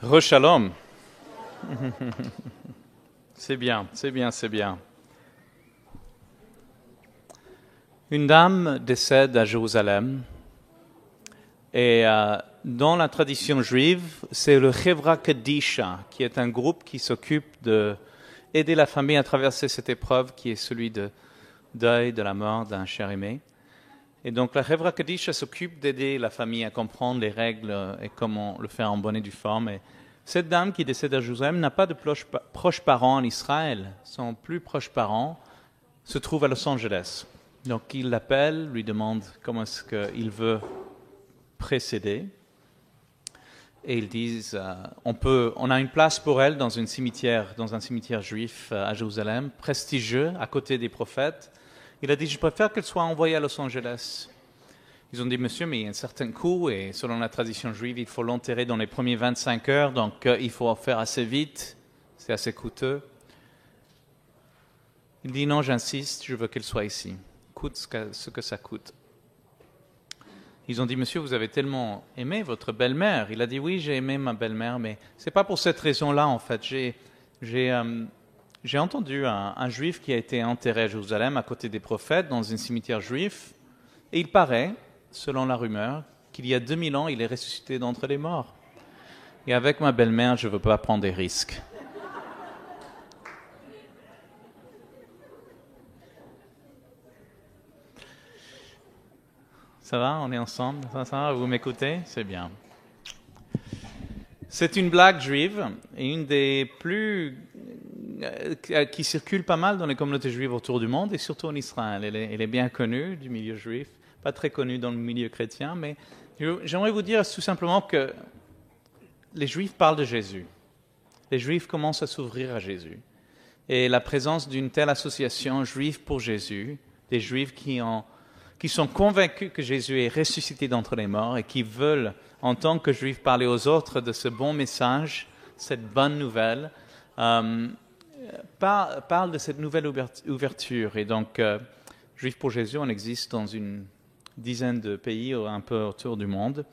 Reshalom. C'est bien, c'est bien, c'est bien. Une dame décède à Jérusalem et dans la tradition juive, c'est le Chevra Kadisha qui est un groupe qui s'occupe d'aider la famille à traverser cette épreuve qui est celui de deuil de la mort d'un cher aimé. Et donc la Chevra Kadisha s'occupe d'aider la famille à comprendre les règles et comment le faire en bonne et due forme. Et cette dame qui décède à Jérusalem n'a pas de proches parents en Israël. Son plus proche parent se trouve à Los Angeles. Donc il l'appelle, lui demande comment est-ce qu'il veut précéder. Et ils disent, on a une place pour elle dans un cimetière juif à Jérusalem, prestigieux, à côté des prophètes. Il a dit, je préfère qu'elle soit envoyée à Los Angeles. Ils ont dit, monsieur, mais il y a un certain coût, et selon la tradition juive, il faut l'enterrer dans les premières 25 heures, donc il faut faire assez vite, c'est assez coûteux. Il dit, non, j'insiste, je veux qu'elle soit ici, coûte ce que ça coûte. Ils ont dit, monsieur, vous avez tellement aimé votre belle-mère. Il a dit, oui, j'ai aimé ma belle-mère, mais ce n'est pas pour cette raison-là, en fait. J'ai entendu un juif qui a été enterré à Jérusalem à côté des prophètes dans un cimetière juif, et il paraît, selon la rumeur, qu'il y a 2000 ans, il est ressuscité d'entre les morts. Et avec ma belle-mère, je ne veux pas prendre des risques. Ça va, on est ensemble? Ça va, vous m'écoutez? C'est bien. C'est une blague juive, et une des plus qui circule pas mal dans les communautés juives autour du monde, et surtout en Israël. Elle est bien connue du milieu juif, pas très connue dans le milieu chrétien, mais j'aimerais vous dire tout simplement que les Juifs parlent de Jésus. Les Juifs commencent à s'ouvrir à Jésus. Et la présence d'une telle association juive pour Jésus, des Juifs qui sont convaincus que Jésus est ressuscité d'entre les morts et qui veulent, en tant que Juifs, parler aux autres de ce bon message, cette bonne nouvelle, parlent de cette nouvelle ouverture. Et donc, Juifs pour Jésus, on existe dans une dizaine de pays un peu autour du monde.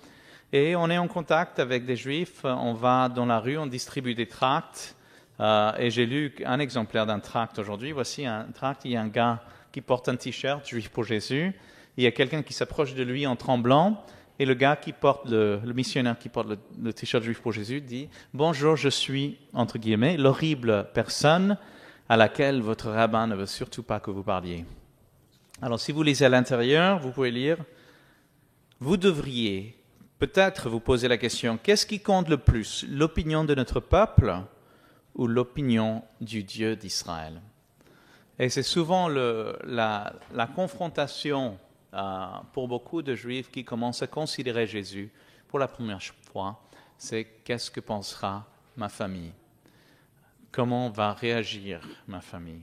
Et on est en contact avec des Juifs, on va dans la rue, on distribue des tracts. Et j'ai lu un exemplaire d'un tract aujourd'hui. Voici un tract, il y a un gars qui porte un t-shirt Juif pour Jésus. Il y a quelqu'un qui s'approche de lui en tremblant. Et le gars qui porte, le missionnaire qui porte le t-shirt Juif pour Jésus dit « Bonjour, je suis, entre guillemets, l'horrible personne à laquelle votre rabbin ne veut surtout pas que vous parliez. » Alors, si vous lisez à l'intérieur, vous pouvez lire « Vous devriez peut-être vous poser la question, qu'est-ce qui compte le plus, l'opinion de notre peuple ou l'opinion du Dieu d'Israël ?» Et c'est souvent la confrontation pour beaucoup de Juifs qui commencent à considérer Jésus pour la première fois, c'est qu'est-ce que pensera ma famille? Comment va réagir ma famille?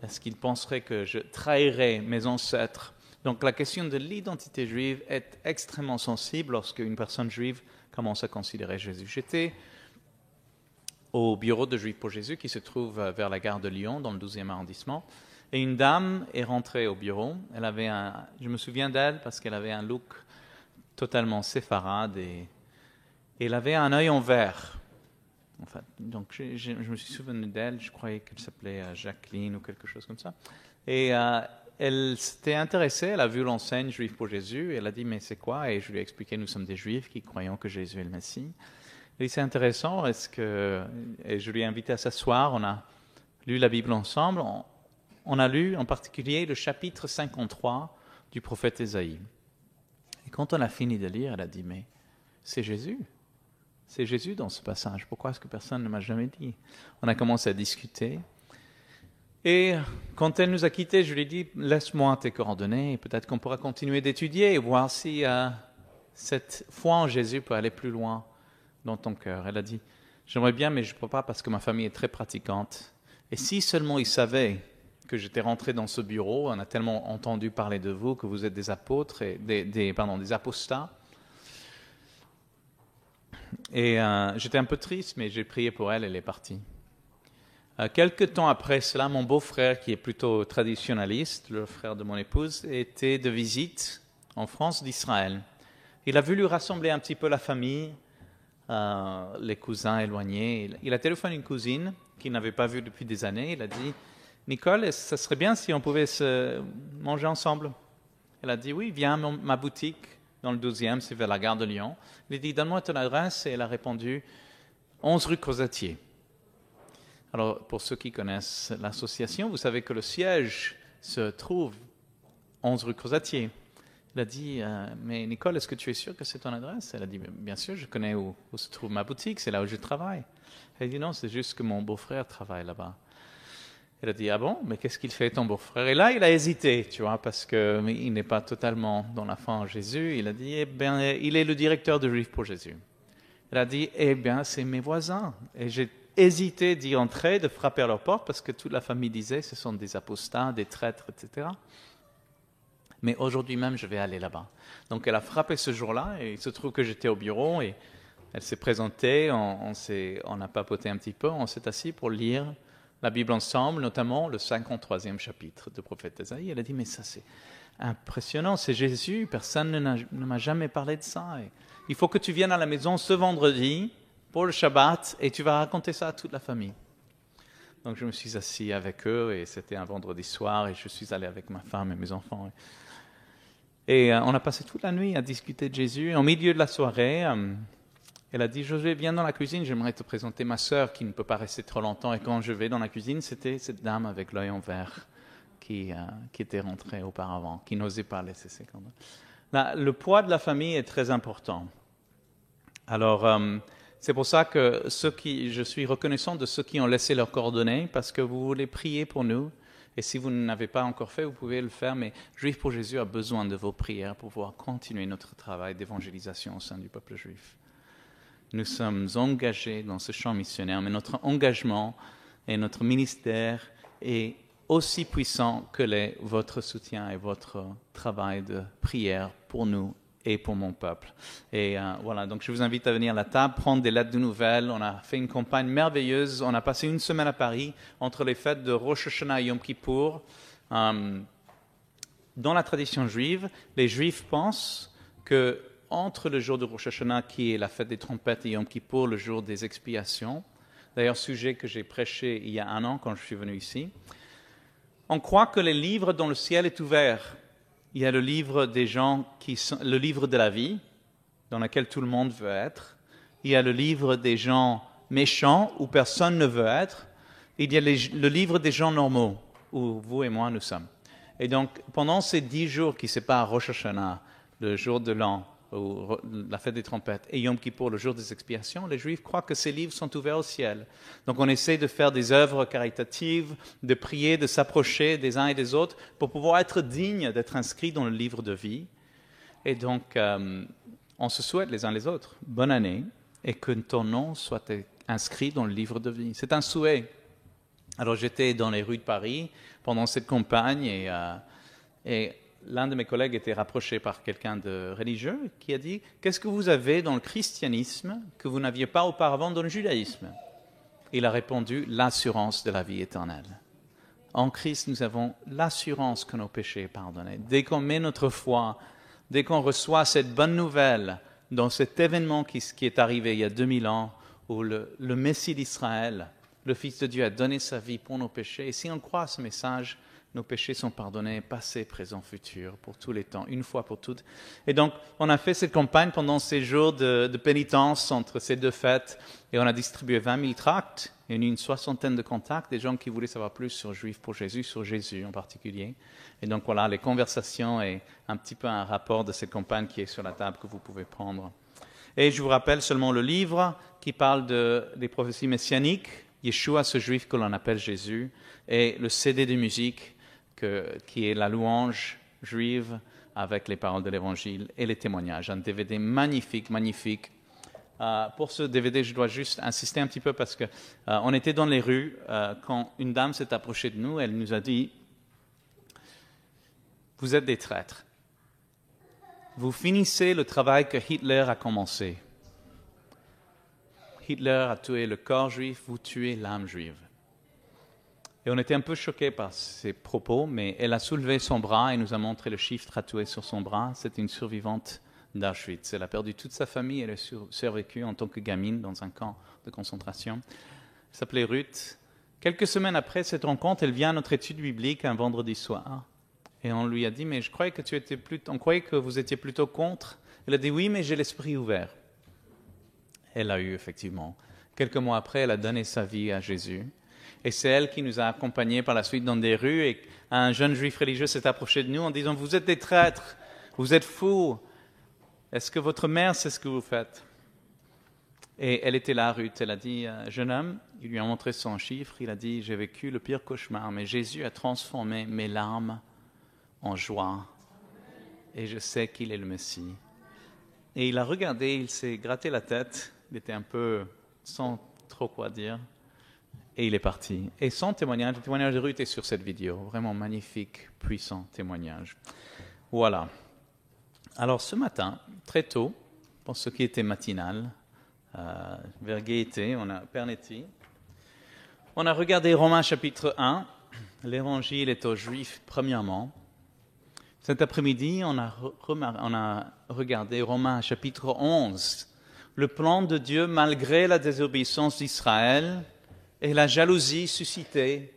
Est-ce qu'ils penseraient que je trahirais mes ancêtres? Donc la question de l'identité juive est extrêmement sensible lorsque une personne juive commence à considérer Jésus. J'étais au bureau de Juifs pour Jésus qui se trouve vers la gare de Lyon, dans le 12e arrondissement. Et une dame est rentrée au bureau. Je me souviens d'elle parce qu'elle avait un look totalement séfarade et elle avait un œil en verre. En fait. Donc je me suis souvenu d'elle, je croyais qu'elle s'appelait Jacqueline ou quelque chose comme ça. Et elle s'était intéressée, elle a vu l'enseigne Juifs pour Jésus et elle a dit « mais c'est quoi ?» Et je lui ai expliqué « nous sommes des Juifs qui croyons que Jésus est le Messie ». Et c'est intéressant, et je lui ai invité à s'asseoir, on a lu la Bible ensemble, on a lu en particulier le chapitre 53 du prophète Ésaïe. Et quand on a fini de lire, elle a dit, mais c'est Jésus dans ce passage, pourquoi est-ce que personne ne m'a jamais dit? On a commencé à discuter, et quand elle nous a quittés, je lui ai dit, laisse-moi tes coordonnées, et peut-être qu'on pourra continuer d'étudier et voir si cette foi en Jésus peut aller plus loin dans ton cœur. Elle a dit, j'aimerais bien, mais je ne peux pas parce que ma famille est très pratiquante. Et si seulement ils savaient que j'étais rentré dans ce bureau, on a tellement entendu parler de vous, que vous êtes des apôtres, des apostats. Et j'étais un peu triste, mais j'ai prié pour elle, elle est partie. Quelque temps après cela, mon beau-frère, qui est plutôt traditionnaliste, le frère de mon épouse, était de visite en France d'Israël. Il a voulu rassembler un petit peu la famille, les cousins éloignés. Il a téléphoné à une cousine qu'il n'avait pas vue depuis des années. Il a dit, Nicole, ça serait bien si on pouvait se manger ensemble. Elle a dit, oui, viens à ma boutique dans le 12e, c'est vers la gare de Lyon. Il a dit, donne-moi ton adresse, et elle a répondu, 11 rue Crozatier. Alors, pour ceux qui connaissent l'association, vous savez que le siège se trouve 11 rue Crozatier. Il a dit, mais Nicole, est-ce que tu es sûre que c'est ton adresse? Elle a dit, bien sûr, je connais où se trouve ma boutique, c'est là où je travaille. Elle a dit, non, c'est juste que mon beau-frère travaille là-bas. Elle a dit, ah bon, mais qu'est-ce qu'il fait ton beau-frère? Et là, il a hésité, tu vois, parce qu'il n'est pas totalement dans la foi en Jésus. Il a dit, eh bien, il est le directeur de Juifs pour Jésus. Elle a dit, eh bien, c'est mes voisins. Et j'ai hésité d'y entrer, de frapper à leur porte, parce que toute la famille disait, ce sont des apostats, des traîtres, etc. Mais aujourd'hui même, je vais aller là-bas. Donc, elle a frappé ce jour-là, et il se trouve que j'étais au bureau, et elle s'est présentée, on a papoté un petit peu, on s'est assis pour lire la Bible ensemble, notamment le 53e chapitre du prophète Ésaïe. Elle a dit, mais ça c'est impressionnant, c'est Jésus, personne ne m'a jamais parlé de ça. Et il faut que tu viennes à la maison ce vendredi pour le Shabbat, et tu vas raconter ça à toute la famille. Donc je me suis assis avec eux, et c'était un vendredi soir, et je suis allé avec ma femme et mes enfants. Et on a passé toute la nuit à discuter de Jésus. Et au milieu de la soirée, elle a dit, Josué, viens dans la cuisine, j'aimerais te présenter ma sœur qui ne peut pas rester trop longtemps. Et quand je vais dans la cuisine, c'était cette dame avec l'œil en verre qui était rentrée auparavant, qui n'osait pas laisser ses coordonnées. Là, le poids de la famille est très important. Alors, c'est pour ça que je suis reconnaissant de ceux qui ont laissé leurs coordonnées, parce que vous voulez prier pour nous. Et si vous ne l'avez pas encore fait, vous pouvez le faire, mais Juifs pour Jésus a besoin de vos prières pour pouvoir continuer notre travail d'évangélisation au sein du peuple juif. Nous sommes engagés dans ce champ missionnaire, mais notre engagement et notre ministère est aussi puissant que l'est votre soutien et votre travail de prière pour nous et pour mon peuple. Et voilà, donc je vous invite à venir à la table, prendre des lettres de nouvelles. On a fait une campagne merveilleuse. On a passé une semaine à Paris entre les fêtes de Rosh Hashanah et Yom Kippour. Dans la tradition juive, les Juifs pensent que entre le jour de Rosh Hashanah, qui est la fête des trompettes, et Yom Kippour, le jour des expiations, d'ailleurs sujet que j'ai prêché il y a 1 an quand je suis venu ici, on croit que le livre dont le ciel est ouvert, il y a le livre des gens le livre de la vie, dans lequel tout le monde veut être. Il y a le livre des gens méchants, où personne ne veut être. Il y a le livre des gens normaux, où vous et moi nous sommes. Et donc, pendant ces 10 jours qui séparent Rosh Hashanah, le jour de l'an, ou la fête des trompettes, et Yom Kippour, le jour des expiations, les Juifs croient que ces livres sont ouverts au ciel. Donc on essaie de faire des œuvres caritatives, de prier, de s'approcher des uns et des autres pour pouvoir être dignes d'être inscrits dans le livre de vie. Et donc on se souhaite les uns les autres bonne année et que ton nom soit inscrit dans le livre de vie. C'est un souhait. Alors j'étais dans les rues de Paris pendant cette campagne et l'un de mes collègues était rapproché par quelqu'un de religieux qui a dit « Qu'est-ce que vous avez dans le christianisme que vous n'aviez pas auparavant dans le judaïsme ?» Il a répondu « L'assurance de la vie éternelle. » En Christ, nous avons l'assurance que nos péchés sont pardonnés. Dès qu'on met notre foi, dès qu'on reçoit cette bonne nouvelle dans cet événement qui est arrivé il y a 2000 ans, où le Messie d'Israël, le Fils de Dieu, a donné sa vie pour nos péchés, et si on croit à ce message, nos péchés sont pardonnés, passé, présent, futur, pour tous les temps, une fois pour toutes. Et donc, on a fait cette campagne pendant ces jours de pénitence entre ces 2 fêtes, et on a distribué 20 000 tracts, et une 60aine de contacts, des gens qui voulaient savoir plus sur Juifs pour Jésus, sur Jésus en particulier. Et donc voilà, les conversations et un petit peu un rapport de cette campagne qui est sur la table que vous pouvez prendre. Et je vous rappelle seulement le livre qui parle des prophéties messianiques, Yeshua, ce Juif que l'on appelle Jésus, et le CD de musique, qui est la louange juive avec les paroles de l'Évangile et les témoignages. Un DVD magnifique, magnifique. Pour ce DVD, je dois juste insister un petit peu parce que on était dans les rues quand une dame s'est approchée de nous. Elle nous a dit « Vous êtes des traîtres. Vous finissez le travail que Hitler a commencé. Hitler a tué le corps juif, vous tuez l'âme juive. » Et on était un peu choqués par ces propos, mais elle a soulevé son bras et nous a montré le chiffre tatoué sur son bras. C'était une survivante d'Auschwitz. Elle a perdu toute sa famille, elle a survécu en tant que gamine dans un camp de concentration. Elle s'appelait Ruth. Quelques semaines après cette rencontre, elle vient à notre étude biblique un vendredi soir. Et on lui a dit, mais je croyais que on croyait que vous étiez plutôt contre. Elle a dit, oui, mais j'ai l'esprit ouvert. Elle l'a eu, effectivement. Quelques mois après, elle a donné sa vie à Jésus. Et c'est elle qui nous a accompagnés par la suite dans des rues. Et un jeune juif religieux s'est approché de nous en disant, vous êtes des traîtres, vous êtes fous. Est-ce que votre mère sait ce que vous faites? Et elle était là, Ruth. Elle a dit, jeune homme, il lui a montré son chiffre. Il a dit, j'ai vécu le pire cauchemar, mais Jésus a transformé mes larmes en joie. Et je sais qu'il est le Messie. Et il a regardé, il s'est gratté la tête. Il était un peu sans trop quoi dire. Et il est parti. Et son témoignage, le témoignage de Ruth est sur cette vidéo. Vraiment magnifique, puissant témoignage. Voilà. Alors ce matin, très tôt, pour ce qui était matinal, vers Gaieté, Pernetti, on a regardé Romains chapitre 1. L'évangile est aux Juifs premièrement. Cet après-midi, on a regardé Romains chapitre 11. Le plan de Dieu malgré la désobéissance d'Israël et la jalousie suscitée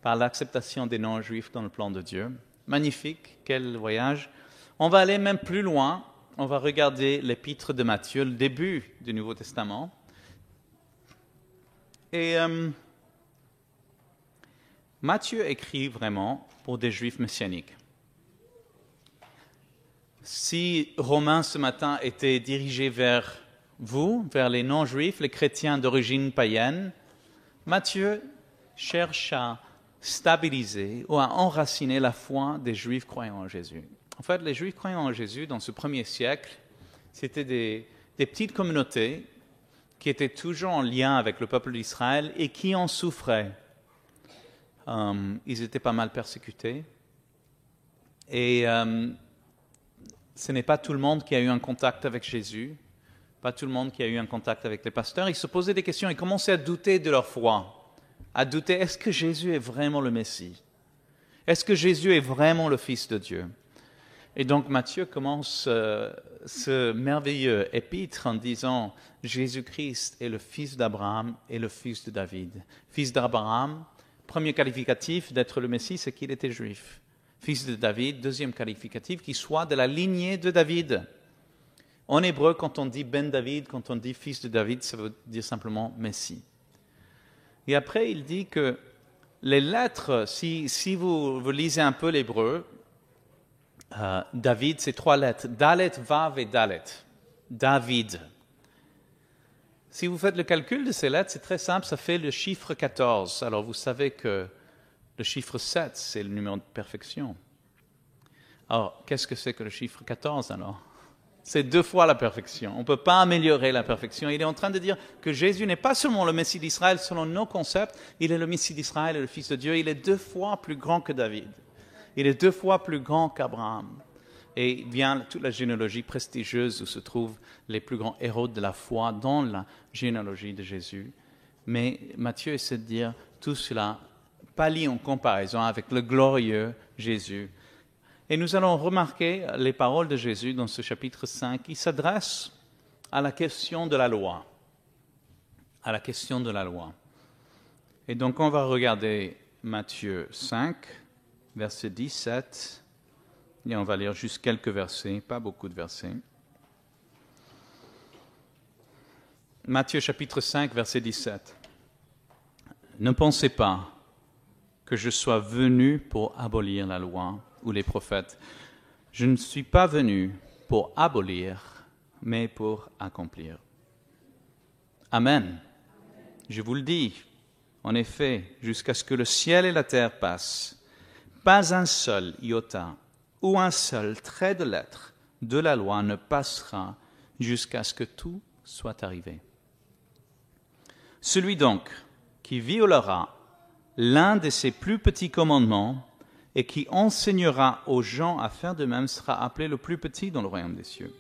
par l'acceptation des non-juifs dans le plan de Dieu. Magnifique, quel voyage. On va aller même plus loin. On va regarder l'épître de Matthieu, le début du Nouveau Testament. Et Matthieu écrit vraiment pour des juifs messianiques. Si Romains ce matin était dirigé vers vous, vers les non-juifs, les chrétiens d'origine païenne, Matthieu cherche à stabiliser ou à enraciner la foi des juifs croyant en Jésus. En fait, les juifs croyant en Jésus, dans ce premier siècle, c'était des petites communautés qui étaient toujours en lien avec le peuple d'Israël et qui en souffraient. Ils étaient pas mal persécutés. Et ce n'est pas tout le monde qui a eu un contact avec Jésus, pas tout le monde qui a eu un contact avec les pasteurs. Ils se posaient des questions, ils commençaient à douter de leur foi, à douter, est-ce que Jésus est vraiment le Messie? Est-ce que Jésus est vraiment le Fils de Dieu? Et donc Matthieu commence ce merveilleux épître en disant, Jésus-Christ est le fils d'Abraham et le fils de David. Fils d'Abraham, premier qualificatif d'être le Messie, c'est qu'il était juif. Fils de David, deuxième qualificatif, qu'il soit de la lignée de David. En hébreu, quand on dit Ben David, quand on dit fils de David, ça veut dire simplement Messie. Et après, il dit que les lettres, si vous lisez un peu l'hébreu, David, c'est 3 lettres. Dalet, Vav et Dalet. David. Si vous faites le calcul de ces lettres, c'est très simple, ça fait le chiffre 14. Alors vous savez que le chiffre 7, c'est le numéro de perfection. Alors, qu'est-ce que c'est que le chiffre 14 alors? C'est 2 fois la perfection. On ne peut pas améliorer la perfection. Il est en train de dire que Jésus n'est pas seulement le Messie d'Israël selon nos concepts, il est le Messie d'Israël et le Fils de Dieu. Il est 2 fois plus grand que David. Il est 2 fois plus grand qu'Abraham. Et vient toute la généalogie prestigieuse où se trouvent les plus grands héros de la foi dans la généalogie de Jésus. Mais Matthieu essaie de dire tout cela pâlit en comparaison avec le glorieux Jésus. Et nous allons remarquer les paroles de Jésus dans ce chapitre 5 qui s'adressent à la question de la loi. À la question de la loi. Et donc on va regarder Matthieu 5, verset 17. Et on va lire juste quelques versets, pas beaucoup de versets. Matthieu chapitre 5, verset 17. Ne pensez pas que je sois venu pour abolir la loi ou les prophètes. Je ne suis pas venu pour abolir, mais pour accomplir. Amen. Je vous le dis, en effet, jusqu'à ce que le ciel et la terre passent, pas un seul iota ou un seul trait de lettre de la loi ne passera jusqu'à ce que tout soit arrivé. Celui donc qui violera l'un de ces plus petits commandements et qui enseignera aux gens à faire de même sera appelé le plus petit dans le royaume des cieux.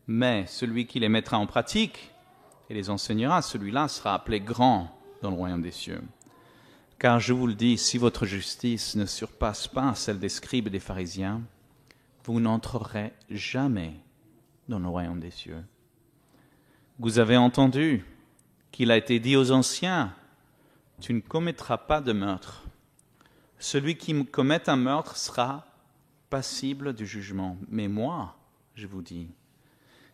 Mais celui qui les mettra en pratique et les enseignera, celui-là sera appelé grand dans le royaume des cieux. Car je vous le dis, si votre justice ne surpasse pas celle des scribes et des pharisiens, vous n'entrerez jamais dans le royaume des cieux. Vous avez entendu qu'il a été dit aux anciens, tu ne commettras pas de meurtre. Celui qui commet un meurtre sera passible du jugement. Mais moi, je vous dis,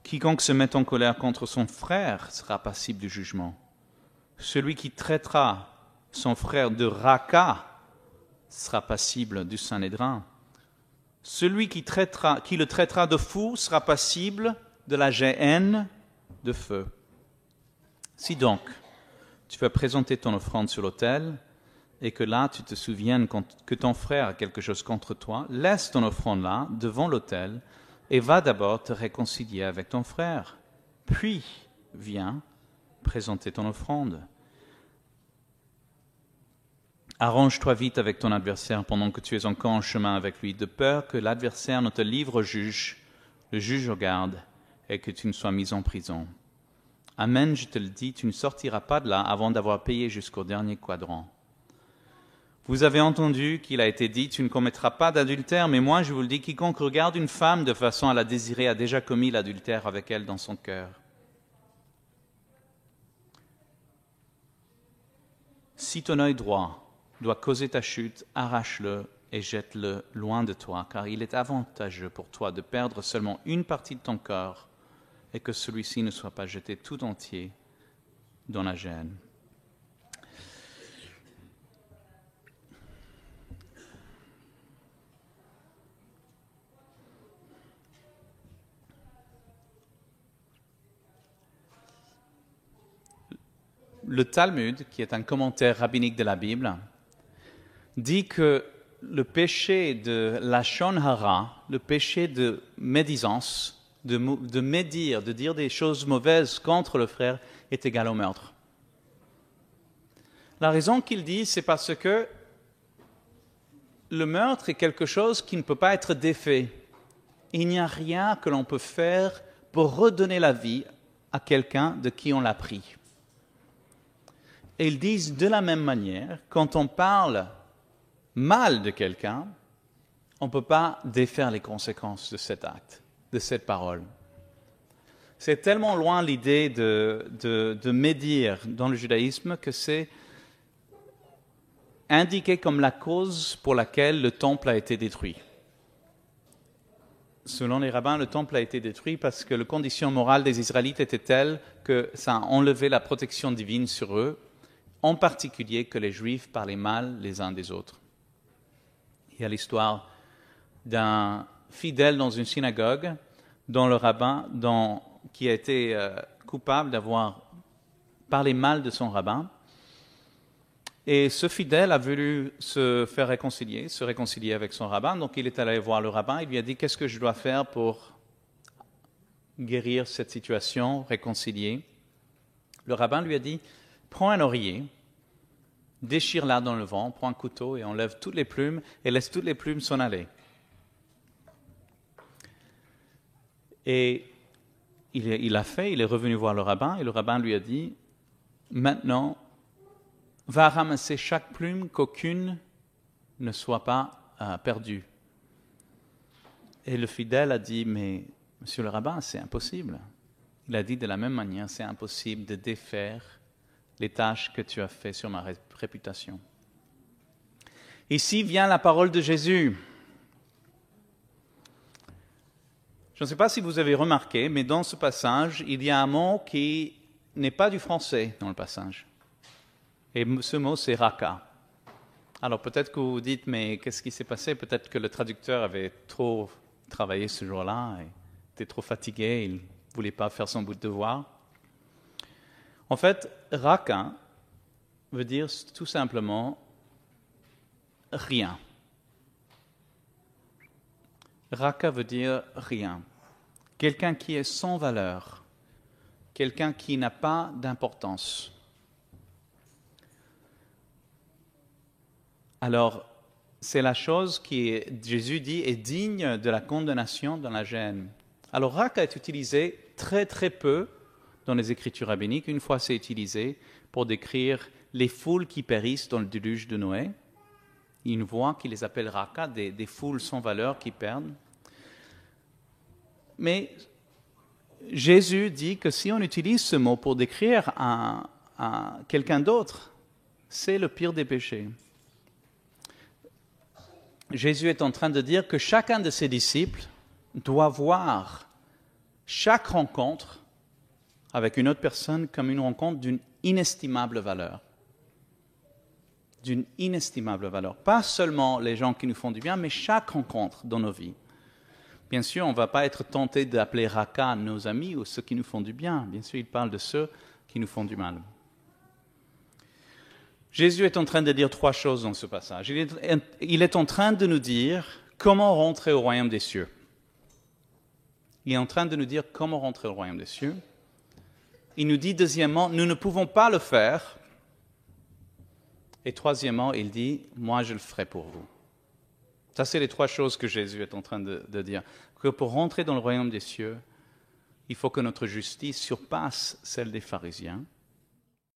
quiconque se met en colère contre son frère sera passible du jugement. Celui qui traitera son frère de raca sera passible du Sanhédrin. Celui qui le traitera de fou sera passible de la géhenne de feu. Si donc tu vas présenter ton offrande sur l'autel et que là tu te souviennes que ton frère a quelque chose contre toi, laisse ton offrande là devant l'autel et va d'abord te réconcilier avec ton frère. Puis viens présenter ton offrande. Arrange-toi vite avec ton adversaire pendant que tu es encore en chemin avec lui, de peur que l'adversaire ne te livre au juge, le juge au garde, et que tu ne sois mis en prison. Amen, je te le dis, tu ne sortiras pas de là avant d'avoir payé jusqu'au dernier quadrant. Vous avez entendu qu'il a été dit, tu ne commettras pas d'adultère, mais moi je vous le dis, quiconque regarde une femme de façon à la désirer a déjà commis l'adultère avec elle dans son cœur. Si ton œil droit doit causer ta chute, arrache-le et jette-le loin de toi, car il est avantageux pour toi de perdre seulement une partie de ton corps et que celui-ci ne soit pas jeté tout entier dans la géhenne. Le Talmud, qui est un commentaire rabbinique de la Bible, dit que le péché de lachon hara, le péché de médisance, de médire, de dire des choses mauvaises contre le frère, est égal au meurtre. La raison qu'il dit, c'est parce que le meurtre est quelque chose qui ne peut pas être défait. Il n'y a rien que l'on peut faire pour redonner la vie à quelqu'un de qui on l'a pris. Et ils disent de la même manière, quand on parle mal de quelqu'un, on ne peut pas défaire les conséquences de cet acte, de cette parole. C'est tellement loin l'idée de médire dans le judaïsme que c'est indiqué comme la cause pour laquelle le temple a été détruit. Selon les rabbins, le temple a été détruit parce que la condition morale des Israélites était telle que ça a enlevé la protection divine sur eux, en particulier que les Juifs parlaient mal les uns des autres. Il y a l'histoire d'un fidèle dans une synagogue dont le rabbin, qui a été coupable d'avoir parlé mal de son rabbin. Et ce fidèle a voulu se réconcilier avec son rabbin. Donc il est allé voir le rabbin, il lui a dit « Qu'est-ce que je dois faire pour guérir cette situation, réconcilier ?» Le rabbin lui a dit « Prends un oreiller, déchire-la dans le vent, prends un couteau et enlève toutes les plumes et laisse toutes les plumes s'en aller. » Et il l'a fait, il est revenu voir le rabbin et le rabbin lui a dit « Maintenant, va ramasser chaque plume, qu'aucune ne soit pas perdue. » Et le fidèle a dit « Mais monsieur le rabbin, c'est impossible. » Il a dit de la même manière, c'est impossible de défaire les tâches que tu as faites sur ma réputation. Ici vient la parole de Jésus. Je ne sais pas si vous avez remarqué, mais dans ce passage, il y a un mot qui n'est pas du français dans le passage. Et ce mot, c'est raka. Alors peut-être que vous vous dites, mais qu'est-ce qui s'est passé? Peut-être que le traducteur avait trop travaillé ce jour-là, et était trop fatigué, il ne voulait pas faire son bout de devoir. En fait, raka veut dire tout simplement rien. Raka veut dire rien. Quelqu'un qui est sans valeur, quelqu'un qui n'a pas d'importance. Alors, c'est la chose qui, Jésus dit, est digne de la condamnation dans la géhenne. Alors, raka est utilisé très très peu dans les écritures rabbiniques. Une fois, c'est utilisé pour décrire les foules qui périssent dans le déluge de Noé. Une voix qui les appelle raka, des foules sans valeur qui perdent. Mais Jésus dit que si on utilise ce mot pour décrire quelqu'un d'autre, c'est le pire des péchés. Jésus est en train de dire que chacun de ses disciples doit voir chaque rencontre avec une autre personne comme une rencontre d'une inestimable valeur. D'une inestimable valeur. Pas seulement les gens qui nous font du bien, mais chaque rencontre dans nos vies. Bien sûr, on ne va pas être tenté d'appeler Raka nos amis ou ceux qui nous font du bien. Bien sûr, il parle de ceux qui nous font du mal. Jésus est en train de dire trois choses dans ce passage. Il est en train de nous dire comment rentrer au royaume des cieux. Il est en train de nous dire comment rentrer au royaume des cieux. Il nous dit, deuxièmement, nous ne pouvons pas le faire. Et troisièmement, il dit, moi je le ferai pour vous. Ça, c'est les trois choses que Jésus est en train de dire. Que pour rentrer dans le royaume des cieux, il faut que notre justice surpasse celle des pharisiens.